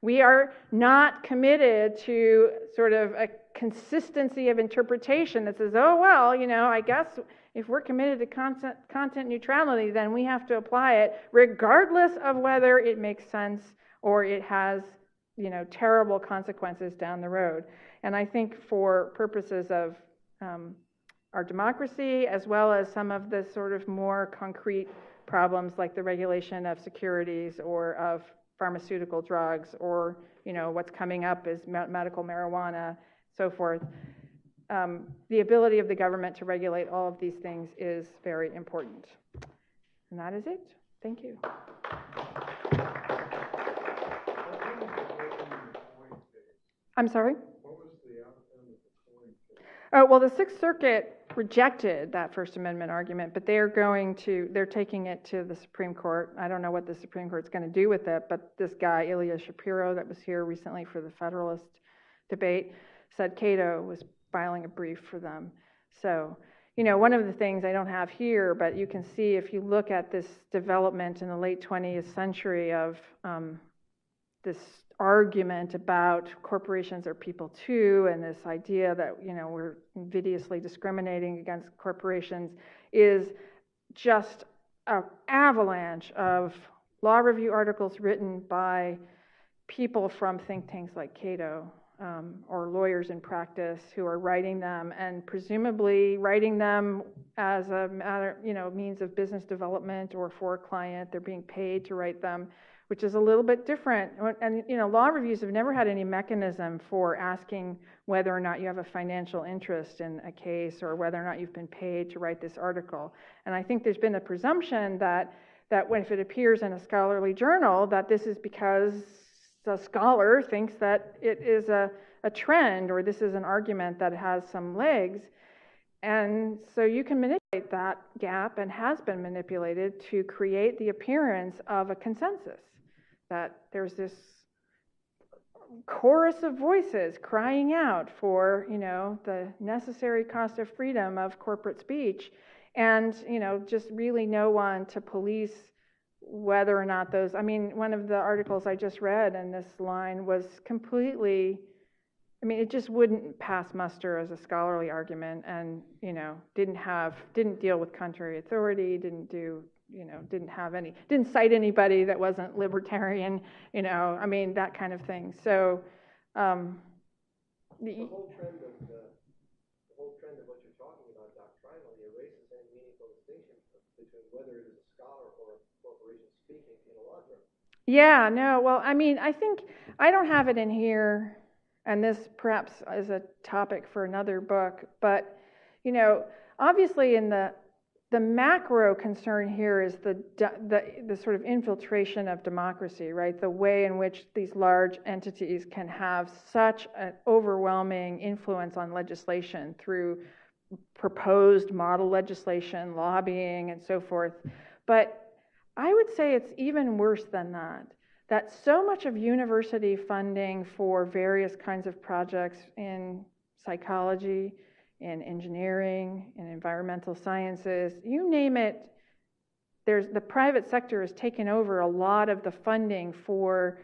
We are not committed to sort of a consistency of interpretation that says, oh, well, I guess if we're committed to content neutrality, then we have to apply it regardless of whether it makes sense or it has, terrible consequences down the road. And I think for purposes of our democracy, as well as some of the sort of more concrete problems like the regulation of securities or of pharmaceutical drugs, or what's coming up is medical marijuana, so forth. The ability of the government to regulate all of these things is very important. And that is it. Thank you. I'm sorry? What was the outcome of the Frey case? Oh, well, the Sixth Circuit rejected that First Amendment argument, but they're taking it to the Supreme Court. I don't know what the Supreme Court's going to do with it, but this guy, Ilya Shapiro, that was here recently for the Federalist debate, said Cato was filing a brief for them. So, one of the things I don't have here, but you can see if you look at this development in the late 20th century of this argument about corporations are people too, and this idea that we're invidiously discriminating against corporations, is just an avalanche of law review articles written by people from think tanks like Cato, or lawyers in practice who are writing them, and presumably writing them as a matter, means of business development or for a client. They're being paid to write them, which is a little bit different. And law reviews have never had any mechanism for asking whether or not you have a financial interest in a case or whether or not you've been paid to write this article. And I think there's been a presumption that if it appears in a scholarly journal, that this is because a scholar thinks that it is a trend, or this is an argument that has some legs. And so you can manipulate that gap, and has been manipulated, to create the appearance of a consensus, that there's this chorus of voices crying out for, the necessary cost of freedom of corporate speech, and, just really no one to police whether or not those, one of the articles I just read in this line was completely, it just wouldn't pass muster as a scholarly argument, and, didn't deal with contrary authority, didn't cite anybody that wasn't libertarian, that kind of thing. So, the whole trend of what you're talking about doctrinally erases any meaningful distinction between whether it is a scholar or a corporation speaking in a lodge room. Yeah, no, well, I think I don't have it in here, and this perhaps is a topic for another book, but, obviously in the macro concern here is the sort of infiltration of democracy, right? The way in which these large entities can have such an overwhelming influence on legislation through proposed model legislation, lobbying, and so forth. But I would say it's even worse than that so much of university funding for various kinds of projects in psychology, in engineering, in environmental sciences, you name it, the private sector has taken over a lot of the funding for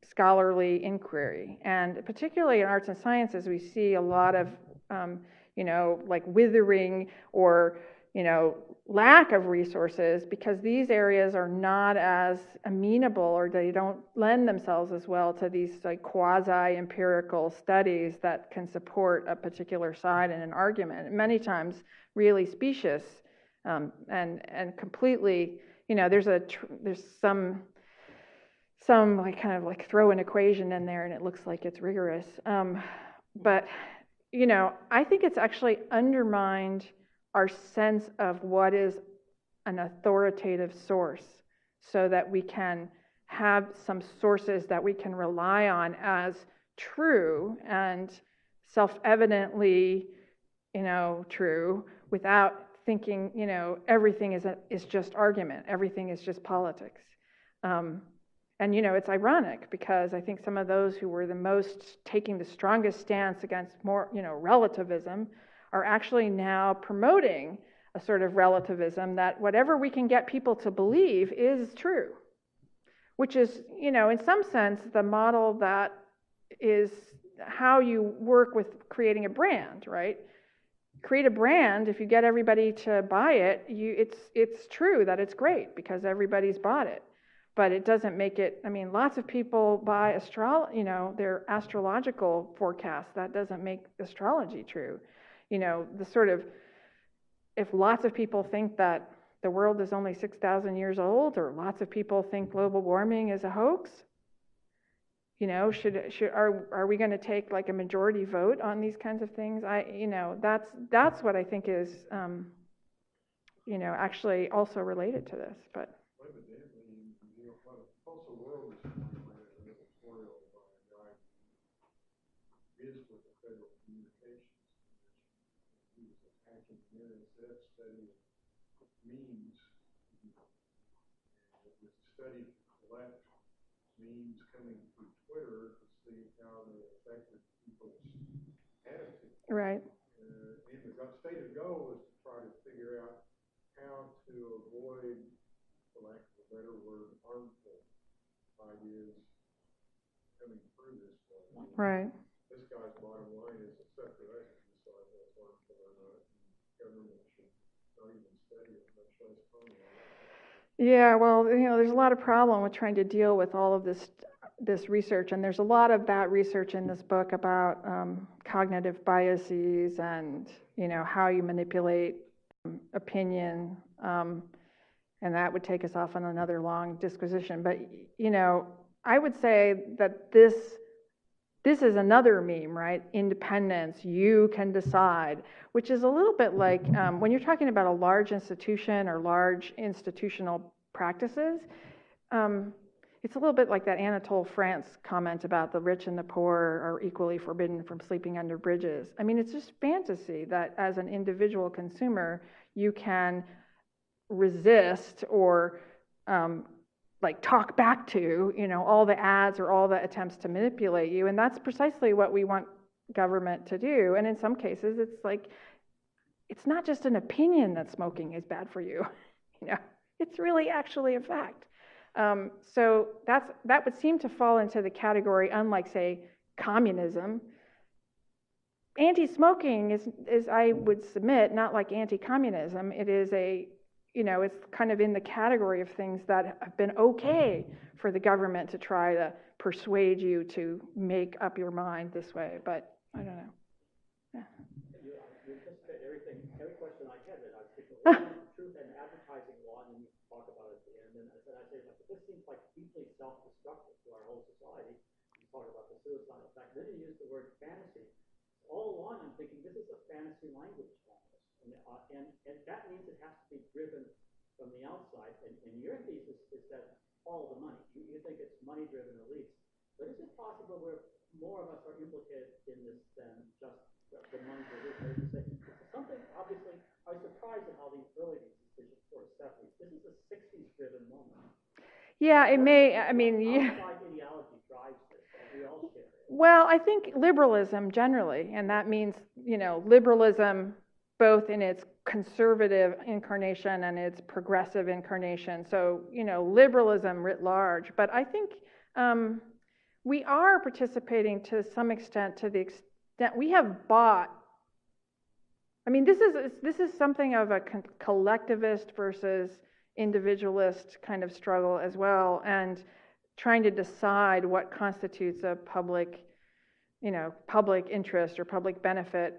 scholarly inquiry. And particularly in arts and sciences, we see a lot of, like withering or, lack of resources, because these areas are not as amenable, or they don't lend themselves as well to these like quasi-empirical studies that can support a particular side in an argument. Many times really specious, and completely, there's some like kind of like throw an equation in there and it looks like it's rigorous. But I think it's actually undermined our sense of what is an authoritative source, so that we can have some sources that we can rely on as true and self-evidently, true, without thinking, everything is just argument, everything is just politics. And it's ironic, because I think some of those who were the most taking the strongest stance against more, relativism, are actually now promoting a sort of relativism that whatever we can get people to believe is true, which is, in some sense, the model that is how you work with creating a brand, right? Create a brand, if you get everybody to buy it, it's true that it's great because everybody's bought it. But it doesn't make it, lots of people buy their astrological forecasts. That doesn't make astrology true. The sort of, if lots of people think that the world is only 6,000 years old, or lots of people think global warming is a hoax, are we going to take like a majority vote on these kinds of things? That's what I think is, actually also related to this. But evidently, what the Tulsa world is formulated an editorial by a guy who is with the Federal Communications. He was attacking NSF study of memes. And it was studied to collect memes coming through Twitter to see how they affected people's attitude. right. And the stated goal was to try to figure out how to avoid, for lack of a better word, harmful ideas coming through this way. Right. This guy's bottom line is except for that, you decide what's harmful or not. Government should not even study it, much less comment on it. Yeah, well, there's a lot of problem with trying to deal with all of this research, and there's a lot of that research in this book about cognitive biases and how you manipulate opinion, and that would take us off on another long disquisition. But I would say that this is another meme, right? Independence, you can decide, which is a little bit like when you're talking about a large institution or large institutional practices, it's a little bit like that Anatole France comment about the rich and the poor are equally forbidden from sleeping under bridges. I mean, it's just fantasy that as an individual consumer, you can resist or like talk back to, all the ads or all the attempts to manipulate you. And that's precisely what we want government to do. And in some cases, it's like, it's not just an opinion that smoking is bad for you. It's really actually a fact. So that would seem to fall into the category, unlike, say, communism. Anti-smoking is, I would submit, not like anti-communism. It is it's kind of in the category of things that have been okay for the government to try to persuade you to make up your mind this way. But I don't know. Yeah. You anticipate everything. Every question I had that I was thinking, truth and advertising law, and you talk about it at the end. And I say, this seems like deeply self-destructive to our whole society. You talk about the suicidal fact. Then you use the word fantasy. All along, I'm thinking this is a fantasy language almost, and that means it has to be driven from the outside. And your thesis is that all the money. You think it's money-driven elites. But is it possible where more of us are implicated in this than just the money-driven elites? Something, obviously, I was surprised at how these early decisions were established. This is a 60s-driven moment. Yeah, it may, I mean, outside ideology drives this, and we all share it. Well, I think liberalism generally, and that means, liberalism both in its conservative incarnation and its progressive incarnation. So, liberalism writ large. But I think we are participating to some extent, to the extent we have bought. I mean, this is something of a collectivist versus individualist kind of struggle as well, and trying to decide what constitutes a public interest or public benefit.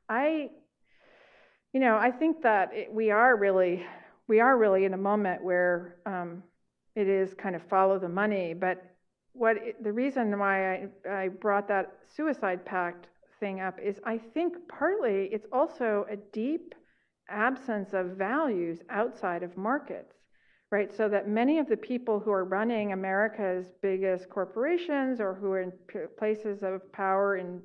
I think that we are really in a moment where it is kind of follow the money. But the reason why I brought that suicide pact thing up is I think partly it's also a deep absence of values outside of markets. Right, so that many of the people who are running America's biggest corporations or who are in places of power in,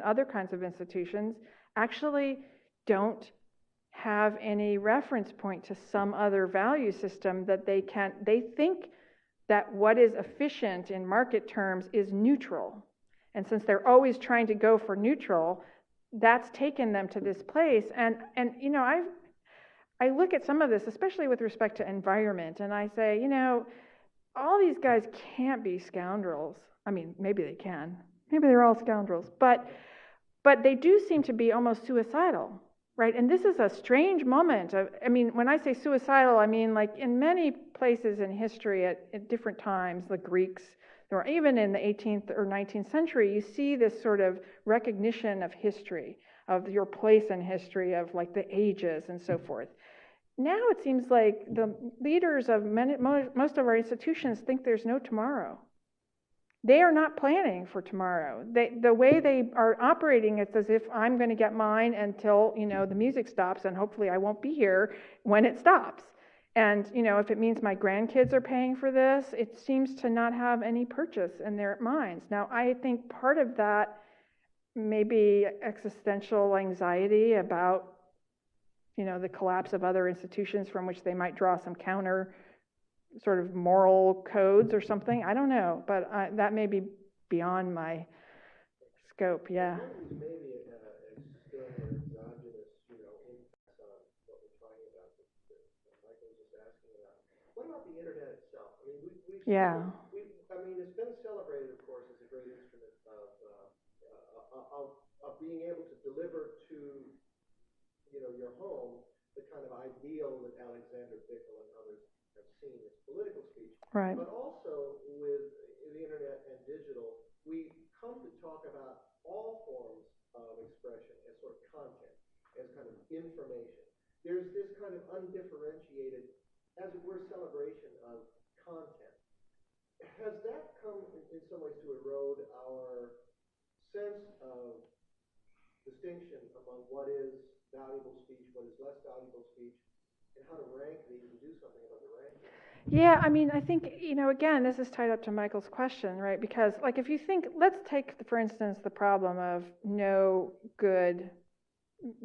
other kinds of institutions, actually don't have any reference point to some other value system that they think that what is efficient in market terms is neutral. And since they're always trying to go for neutral, that's taken them to this place. And I look at some of this, especially with respect to environment, and I say, all these guys can't be scoundrels. I mean, maybe they can. Maybe they're all scoundrels. But they do seem to be almost suicidal, right? And this is a strange moment. When I say suicidal, I mean like in many places in history at different times, the Greeks, or even in the 18th or 19th century, you see this sort of recognition of history, of your place in history, of like the ages and so forth. Now it seems like the leaders of most of our institutions think there's no tomorrow. They are not planning for tomorrow. The way they are operating, it's as if I'm going to get mine until the music stops, and hopefully I won't be here when it stops. And if it means my grandkids are paying for this, it seems to not have any purchase in their minds. Now I think part of that may be existential anxiety about the collapse of other institutions from which they might draw some counter sort of moral codes or something. I don't know, but that may be beyond my scope. Yeah. Maybe still an exogenous, impact on what we're talking about. Michael was just asking about. What about the internet itself? I mean, it's been celebrated, of course, as a great instrument of being able to deliver to your home, the kind of ideal that Alexander Bickel and others have seen as political speech. Right. But also with the internet and digital, we come to talk about all forms of expression as sort of content, as kind of information. There's this kind of undifferentiated, as it were, celebration of content. Has that come in some ways to erode our sense of distinction among what is valuable speech, what is less valuable speech, and how to rank these and do something about the ranking. Yeah, I mean, I think, again, this is tied up to Michael's question, right? Because, like, if you think, let's take, for instance, the problem of no good,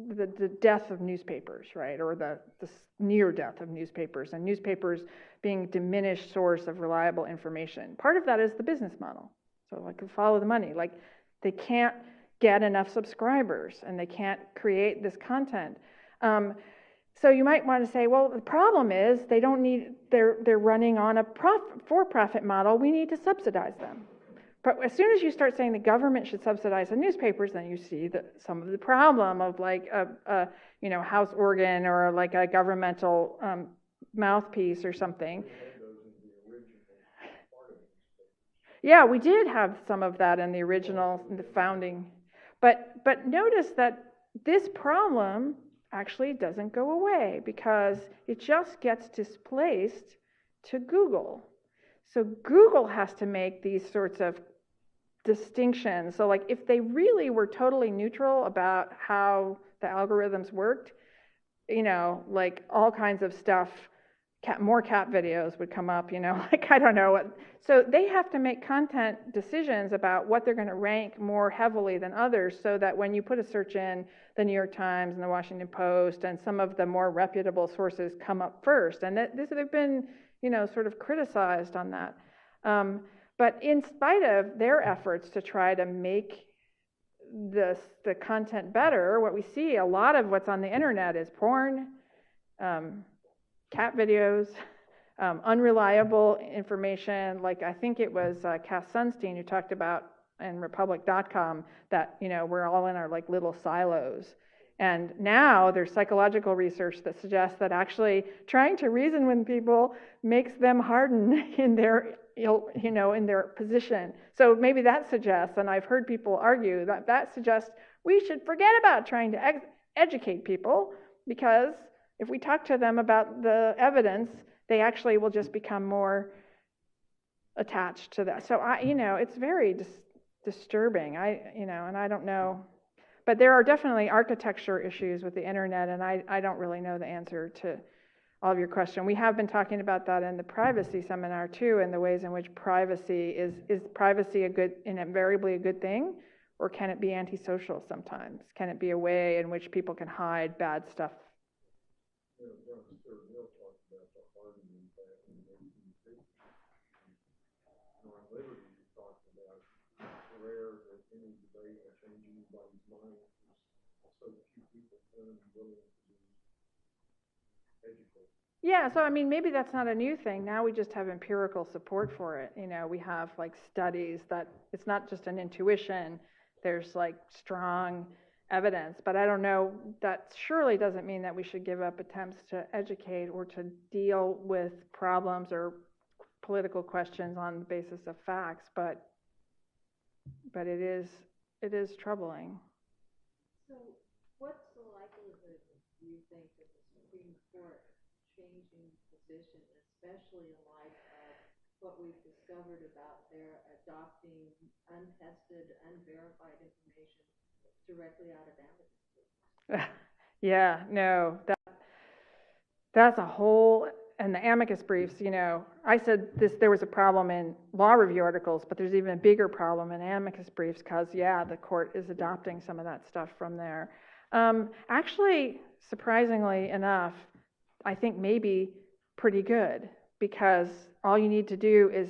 the death of newspapers, right? Or the near death of newspapers, and newspapers being a diminished source of reliable information. Part of that is the business model. So, like, follow the money. Like, they can't get enough subscribers, and they can't create this content. So you might want to say, well, the problem is they're running on a for-profit model. We need to subsidize them. But as soon as you start saying the government should subsidize the newspapers, then you see some of the problem of like a house organ or like a governmental mouthpiece or something. Yeah, we did have some of that in the original, in the founding. But notice that this problem actually doesn't go away because it just gets displaced to Google. So Google has to make these sorts of distinctions. So like if they really were totally neutral about how the algorithms worked, like all kinds of stuff, more cat videos would come up, like I don't know what. So they have to make content decisions about what they're going to rank more heavily than others so that when you put a search in, the New York Times and the Washington Post and some of the more reputable sources come up first. And they've been, sort of criticized on that. But in spite of their efforts to try to make the content better, what we see, a lot of what's on the internet is porn, cat videos, unreliable information. Like I think it was Cass Sunstein who talked about in Republic.com that we're all in our like little silos. And now there's psychological research that suggests that actually trying to reason with people makes them harden in their in their position. So maybe that suggests, and I've heard people argue that suggests we should forget about trying to educate people, because if we talk to them about the evidence, they actually will just become more attached to that. So it's very disturbing. And I don't know, but there are definitely architecture issues with the internet, and I don't really know the answer to all of your question. We have been talking about that in the privacy seminar too, and the ways in which privacy is privacy invariably a good thing, or can it be antisocial sometimes? Can it be a way in which people can hide bad stuff? Liberty talked about it's rare that any debate or change anybody's mind is so few people willing to educate. Yeah, so I mean, maybe that's not a new thing. Now we just have empirical support for it. We have like studies that it's not just an intuition. There's like strong evidence, but I don't know, that surely doesn't mean that we should give up attempts to educate or to deal with problems or political questions on the basis of facts, but it is troubling. So what's the likelihood, do you think, of the Supreme Court changing position, especially in light of what we've discovered about their adopting untested, unverified information directly out of amicus? Yeah, no, that's a whole. And the amicus briefs, I said there was a problem in law review articles, but there's even a bigger problem in amicus briefs because, the court is adopting some of that stuff from there. Actually, surprisingly enough, I think maybe pretty good, because all you need to do is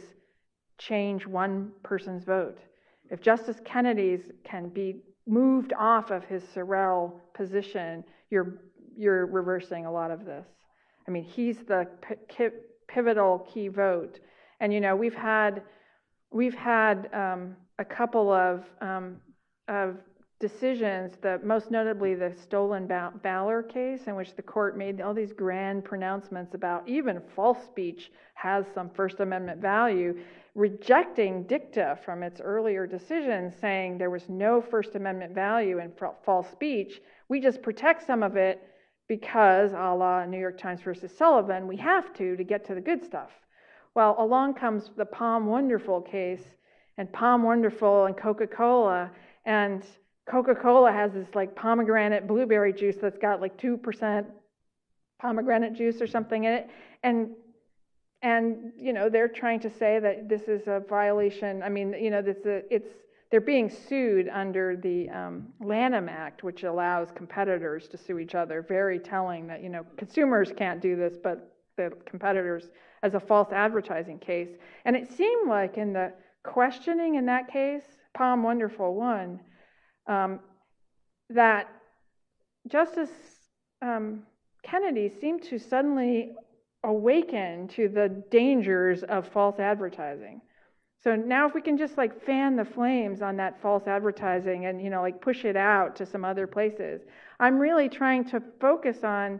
change one person's vote. If Justice Kennedy's can be moved off of his Sorrell position, you're reversing a lot of this. I mean, he's the pivotal key vote, and we've had a couple of decisions. Most notably, the stolen valor case, in which the court made all these grand pronouncements about even false speech has some First Amendment value, rejecting dicta from its earlier decisions, saying there was no First Amendment value in false speech. We just protect some of it because, a la New York Times versus Sullivan, we have to get to the good stuff. Well, along comes the Palm Wonderful case, and Palm Wonderful and Coca-Cola, and Coca-Cola has this like pomegranate blueberry juice that's got like 2% pomegranate juice or something in it, and they're trying to say that this is a violation. I mean, they're being sued under the Lanham Act, which allows competitors to sue each other. Very telling that consumers can't do this, but the competitors, as a false advertising case. And it seemed like in the questioning in that case, Palm Wonderful won, that Justice Kennedy seemed to suddenly awaken to the dangers of false advertising. So now if we can just fan the flames on that false advertising and push it out to some other places. I'm really trying to focus on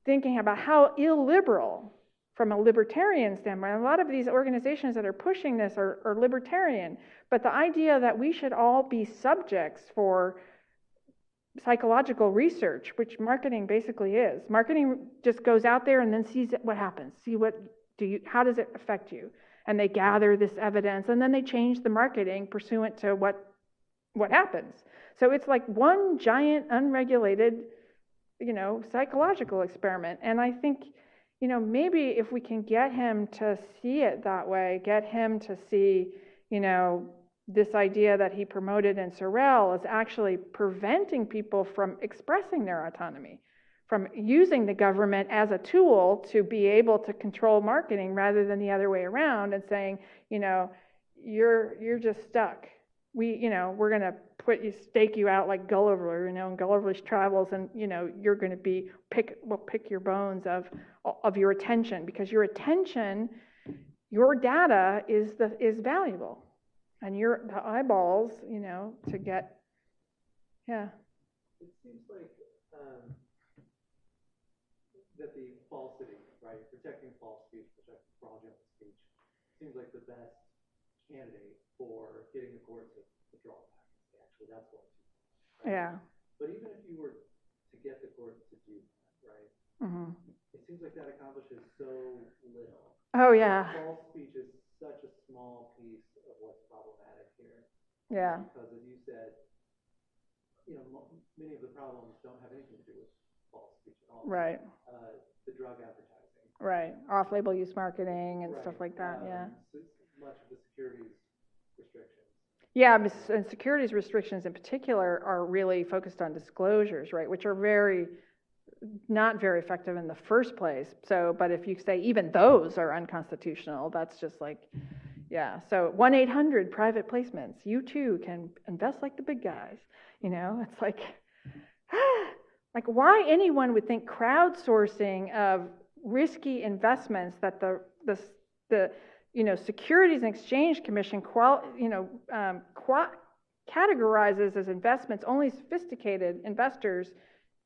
thinking about how illiberal, from a libertarian standpoint, a lot of these organizations that are pushing this are libertarian, but the idea that we should all be subjects for psychological research, which marketing basically is. Marketing just goes out there and then sees what happens. How does it affect you? And they gather this evidence, and then they change the marketing pursuant to what happens. So it's like one giant unregulated, psychological experiment. And I think, maybe if we can get him to see it that way, get him to see, this idea that he promoted in Sorrell is actually preventing people from expressing their autonomy, from using the government as a tool to be able to control marketing rather than the other way around, and saying, you're just stuck. We're going to stake you out like Gulliver, in Gulliver's Travels, and you're going to we'll pick your bones of your attention, because your attention, your data is valuable, and the eyeballs, to get, yeah. It seems like that the falsity, right, protecting false speech, protecting fraudulent speech, seems like the best candidate for getting the court to draw back. Actually, that's what it's right? Yeah. But even if you were to get the court to do that, right, it seems like that accomplishes so little. Oh, yeah. False speech is such a small piece of what's problematic here. Yeah. Because as you said, many of the problems don't have anything to do with false speech at all. Right. The drug advertising. Right. Off-label use marketing and Right. stuff like that, yeah. Much of the securities restrictions. Yeah, and securities restrictions in particular are really focused on disclosures, right, which are not very effective in the first place. So, but if you say even those are unconstitutional, that's just yeah. So 1-800 private placements. You too can invest like the big guys. It's like why anyone would think crowdsourcing of risky investments that the Securities and Exchange Commission categorizes as investments only sophisticated investors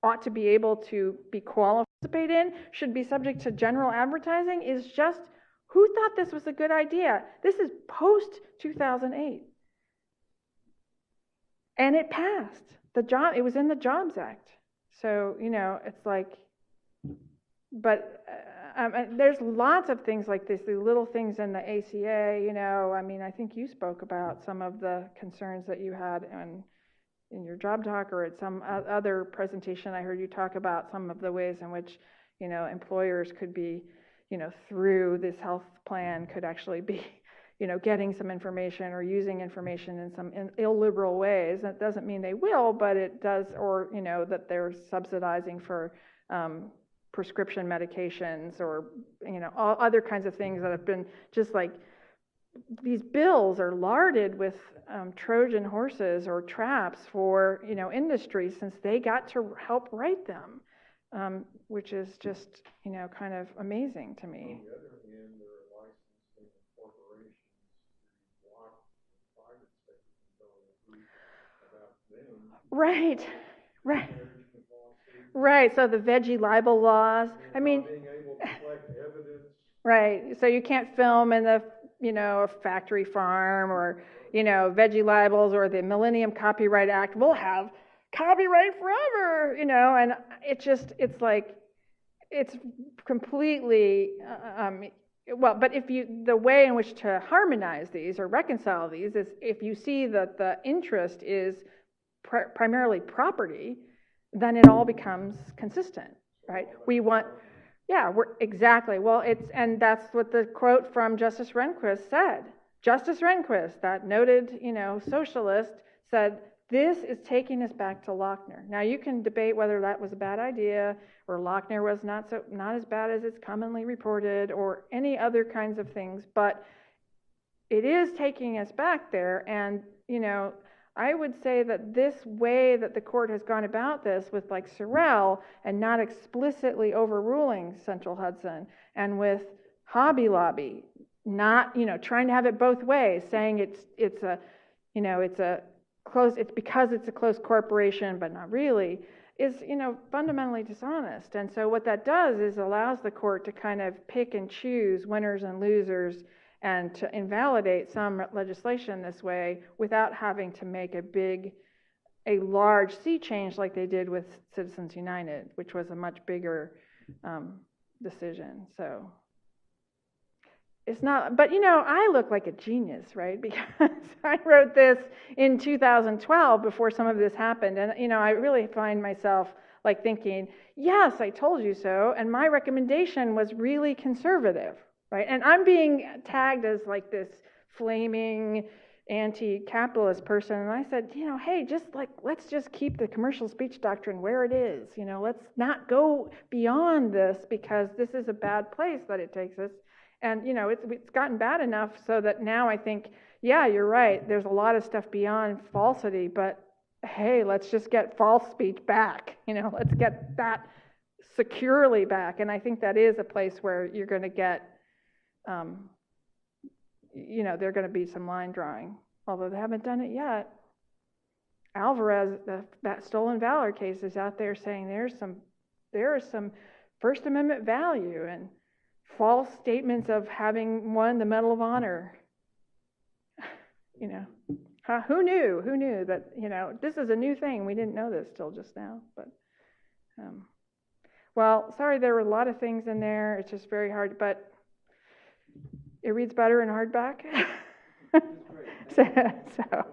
ought to be able to be qualified to participate in, should be subject to general advertising, is just, who thought this was a good idea? This is post-2008. And it passed. It was in the Jobs Act. So, it's like, but there's lots of things like this, the little things in the ACA, I think you spoke about some of the concerns that you had in your job talk, or at some other presentation I heard you talk about some of the ways in which, employers could be, through this health plan could actually be, getting some information or using information in some illiberal ways. That doesn't mean they will, but it does, or, that they're subsidizing for prescription medications, or all other kinds of things that have been just like, these bills are larded with Trojan horses or traps for industry, since they got to help write them, which is just kind of amazing to me. On the other hand, there are licensing corporations to block the private sector from going about them. Right. Right, so the veggie libel laws. Being able to collect evidence. Right, so you can't film in the, a factory farm, or, veggie libels, or the Millennium Copyright Act will have copyright forever, and it's completely, but the way in which to harmonize these or reconcile these is if you see that the interest is primarily property, then it all becomes consistent, right? We want, yeah, exactly. Well, and that's what the quote from Justice Rehnquist said. Justice Rehnquist, that noted, socialist, said, this is taking us back to Lochner. Now, you can debate whether that was a bad idea, or Lochner was not as bad as it's commonly reported, or any other kinds of things, but it is taking us back there. And, I would say that this way that the court has gone about this with like Sorrell and not explicitly overruling Central Hudson, and with Hobby Lobby not, trying to have it both ways, saying it's because it's a close corporation, but not really, is, fundamentally dishonest. And so what that does is allows the court to kind of pick and choose winners and losers, and to invalidate some legislation this way without having to make a large sea change like they did with Citizens United, which was a much bigger decision. So it's not, but I look like a genius, right? Because I wrote this in 2012 before some of this happened. And, I really find myself like thinking, yes, I told you so. And my recommendation was really conservative, right? And I'm being tagged as like this flaming anti-capitalist person. And I said, hey, let's just keep the commercial speech doctrine where it is. Let's not go beyond this, because this is a bad place that it takes us. And, it's gotten bad enough so that now I think, yeah, you're right. There's a lot of stuff beyond falsity, but hey, let's just get false speech back. Let's get that securely back. And I think that is a place where you're going to get, there are going to be some line drawing, although they haven't done it yet. Alvarez, that stolen valor case, is out there saying there is some First Amendment value and false statements of having won the Medal of Honor. Who knew that, this is a new thing. We didn't know this till just now. But, well, sorry, there were a lot of things in there. It's just very hard, but it reads better in hardback. so